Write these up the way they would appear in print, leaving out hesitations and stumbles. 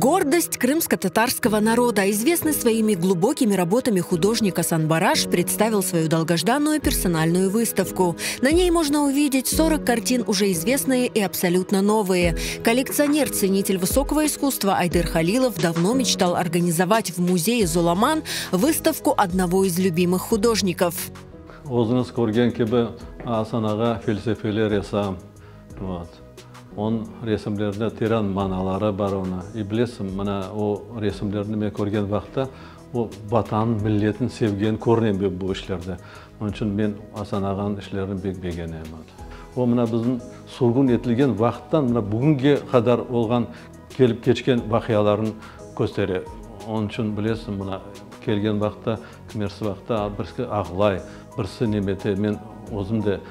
Гордость крымско-татарского народа, известный своими глубокими работами художник Асан Бараш, представил свою долгожданную персональную выставку. На ней можно увидеть 40 картин, уже известные и абсолютно новые. Коллекционер-ценитель высокого искусства Айдыр Халилов давно мечтал организовать в музее Золаман выставку одного из любимых художников. Он ресімлерінде тиран маналары бар оны. И білесім, мына о ресімлерінде мен көрген вақытта, о батанын, миллетін sevген көрінен бе бұл ішлерді. Onun үшін мен Асан ағаның ішлерін бек-беген емеді. О мына біздің сургун етілген вақыттан мына бүгінге қадар олған келіп кечкен вақияларын көстере. Onun үшін білесім, мына келген вақытта, кімерсі вақытта бірісі ағылай, бірісі немете, мен өзімде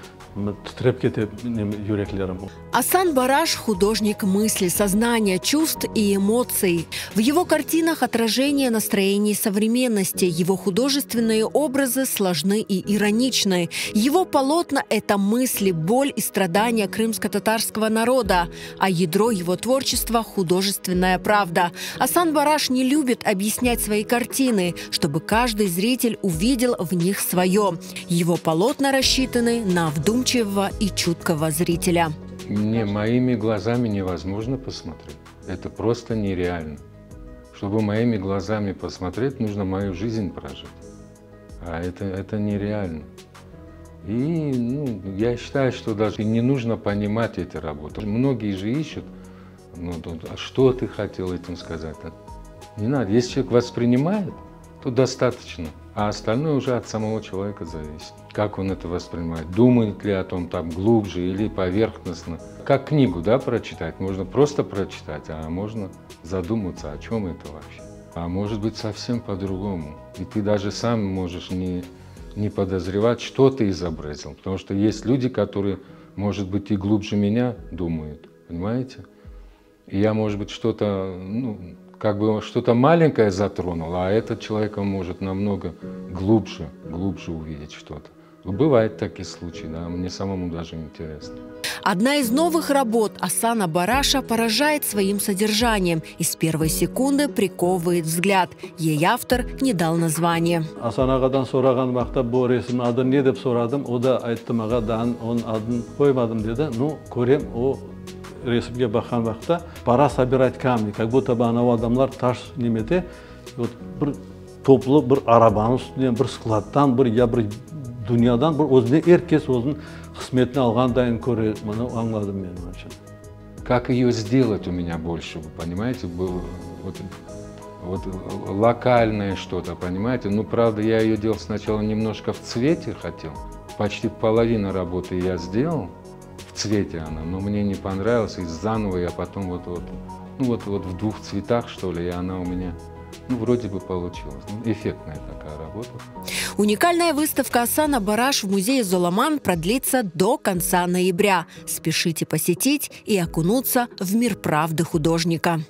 Асан Бараш – художник мысли, сознания, чувств и эмоций. В его картинах отражение настроений современности. Его художественные образы сложны и ироничны. Его полотна – это мысли, боль и страдания крымско-татарского народа. А ядро его творчества – художественная правда. Асан Бараш не любит объяснять свои картины, чтобы каждый зритель увидел в них свое. Его полотна рассчитаны на вдумчивого и чуткого зрителя. Мне моими глазами невозможно посмотреть. Это просто нереально. Чтобы моими глазами посмотреть, нужно мою жизнь прожить. А это нереально. И я считаю, что даже не нужно понимать эти работы. Многие же ищут, а что ты хотел этим сказать? Не надо. Если человек воспринимает, то достаточно. А остальное уже от самого человека зависит. Как он это воспринимает, думает ли о том там глубже или поверхностно. Как книгу, да, прочитать. Можно просто прочитать, а можно задуматься, о чем это вообще. А может быть совсем по-другому. И ты даже сам можешь не подозревать, что ты изобразил. Потому что есть люди, которые, может быть, и глубже меня думают. Понимаете? И я, может быть, что-то, как бы что-то маленькое затронул, а этот человек может намного глубже увидеть что-то. Бывают такие случаи, да, мне самому даже интересно. Одна из новых работ Асана Бараша поражает своим содержанием и с первой секунды приковывает взгляд. Ей автор не дал название. Асан ағадан сұраған вақытта бұл ресімнің ады не деп сұрадым, о да айтты маған, оның адын қоймадым деді. Көрем, о ресімге баққан вақытта пора собирать камни, как будто бы анау адамдар таш немете, бір топлы бір арабаның үстінен, бір складтан, бір дүниядан, бір өзіне еркес өзінің қызметін алғандайын көре, мұны аңладым мен. Как ее сделать у меня больше, вы понимаете, вот локальное что-то, понимаете? Правда, я ее делал сначала немножко в цвете хотел, почти половину работы я сделал. В цвете она, но мне не понравилось, и заново я потом в двух цветах, что ли, и она у меня, вроде бы получилась. Эффектная такая работа. Уникальная выставка Асана Бараш в музее Золаман продлится до конца ноября. Спешите посетить и окунуться в мир правды художника.